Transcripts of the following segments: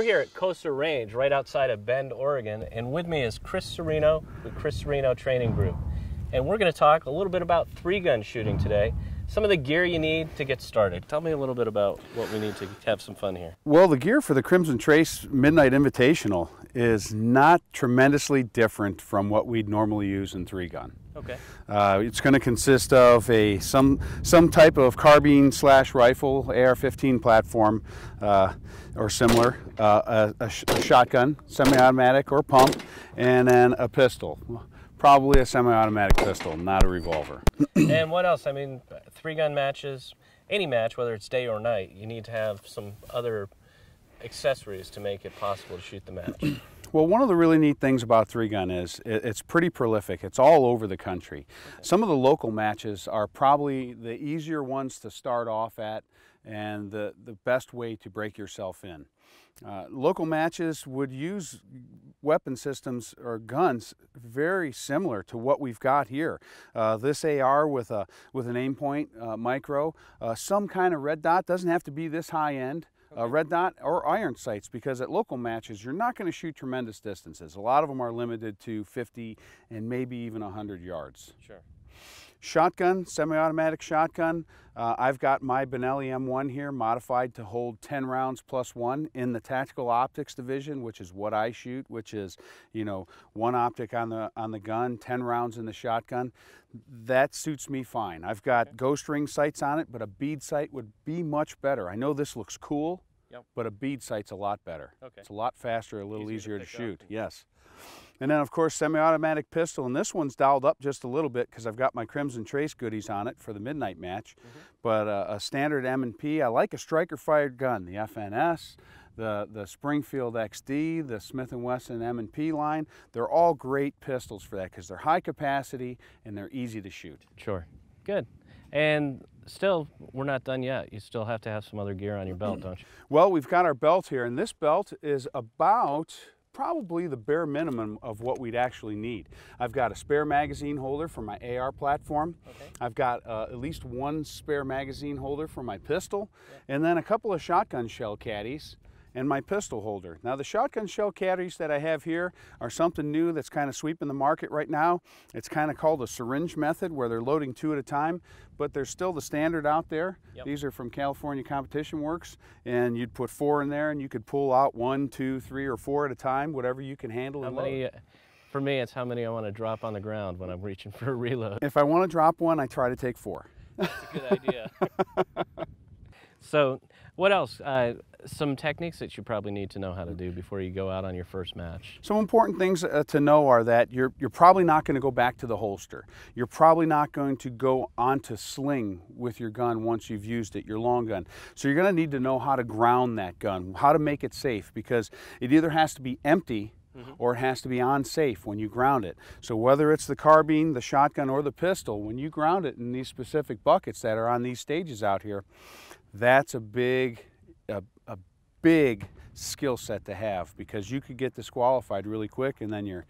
we're here at Costa Range, right outside of Bend, Oregon, and with me is Chris Cerino with Chris Cerino Training Group. And we're going to talk a little bit about three-gun shooting today, some of the gear you need to get started. Tell me a little bit about what we need to have some fun here. Well, the gear for the Crimson Trace Midnight Invitational is not tremendously different from what we'd normally use in three-gun. Okay. It's going to consist of some type of carbine/rifle, AR-15 platform or similar, a shotgun, semi-automatic or pump, and then a pistol. Probably a semi-automatic pistol, not a revolver. And what else? I mean, three-gun matches, any match, whether it's day or night, you need to have some other accessories to make it possible to shoot the match. Well, one of the really neat things about three-gun is it's pretty prolific. It's all over the country. Okay. Some of the local matches are probably the easier ones to start off at and the best way to break yourself in. Local matches would use weapon systems or guns very similar to what we've got here. This AR with an aim point micro, some kind of red dot, doesn't have to be this high end. Red dot or iron sights, because at local matches you're not going to shoot tremendous distances. A lot of them are limited to 50 and maybe even 100 yards. Sure. Shotgun, semi-automatic shotgun. I've got my Benelli M1 here modified to hold 10 rounds plus one in the tactical optics division, which is what I shoot, which is, you know, one optic on the gun, 10 rounds in the shotgun. That suits me fine. I've got ghost ring sights on it, but a bead sight would be much better. I know this looks cool, but a bead sight's a lot better. Okay. It's a lot faster, a little easier to shoot. Yes. And then, of course, semi-automatic pistol, and this one's dialed up just a little bit because I've got my Crimson Trace goodies on it for the midnight match. But a standard M&P, I like a striker-fired gun, the FNS, the Springfield XD, the Smith & Wesson M&P line. They're all great pistols for that because they're high capacity and they're easy to shoot. Sure. Good. And still, we're not done yet. You still have to have some other gear on your belt, don't you? Well, we've got our belt here, and this belt is about probably the bare minimum of what we'd actually need. I've got a spare magazine holder for my AR platform. Okay. I've got at least one spare magazine holder for my pistol, and then a couple of shotgun shell caddies and my pistol holder. Now, the shotgun shell caddies that I have here are something new that's kind of sweeping the market right now. It's kind of called a syringe method, where they're loading 2 at a time, but there's still the standard out there. These are from California Competition Works, and you'd put 4 in there and you could pull out 1, 2, 3, or 4 at a time, whatever you can handle and load. For me, it's how many I want to drop on the ground when I'm reaching for a reload. If I want to drop one, I try to take 4. That's a good idea. So, what else? Some techniques that you probably need to know how to do before you go out on your first match. Some important things to know are that you're probably not going to go back to the holster. You're probably not going to go onto sling with your gun once you've used it, your long gun. So you're going to need to know how to ground that gun, how to make it safe, because it either has to be empty or it has to be on safe when you ground it. So whether it's the carbine, the shotgun, or the pistol, when you ground it in these specific buckets that are on these stages out here, that's a big skill set to have, because you could get disqualified really quick, and then your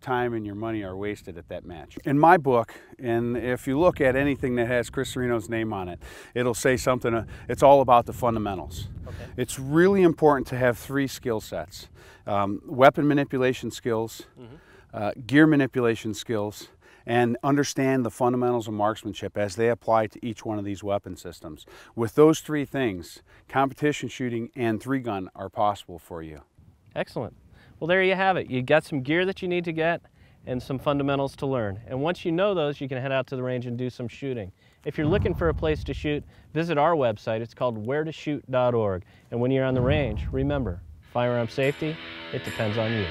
time and your money are wasted at that match. In my book, and if you look at anything that has Chris Cerino's name on it, it'll say something, it's all about the fundamentals. Okay. It's really important to have 3 skill sets. Weapon manipulation skills, gear manipulation skills, and understand the fundamentals of marksmanship as they apply to each one of these weapon systems. With those 3 things, competition shooting and three-gun are possible for you. Excellent. Well, there you have it. You got some gear that you need to get and some fundamentals to learn. And once you know those, you can head out to the range and do some shooting. If you're looking for a place to shoot, visit our website. It's called wheretoshoot.org. And when you're on the range, remember, firearm safety, it depends on you.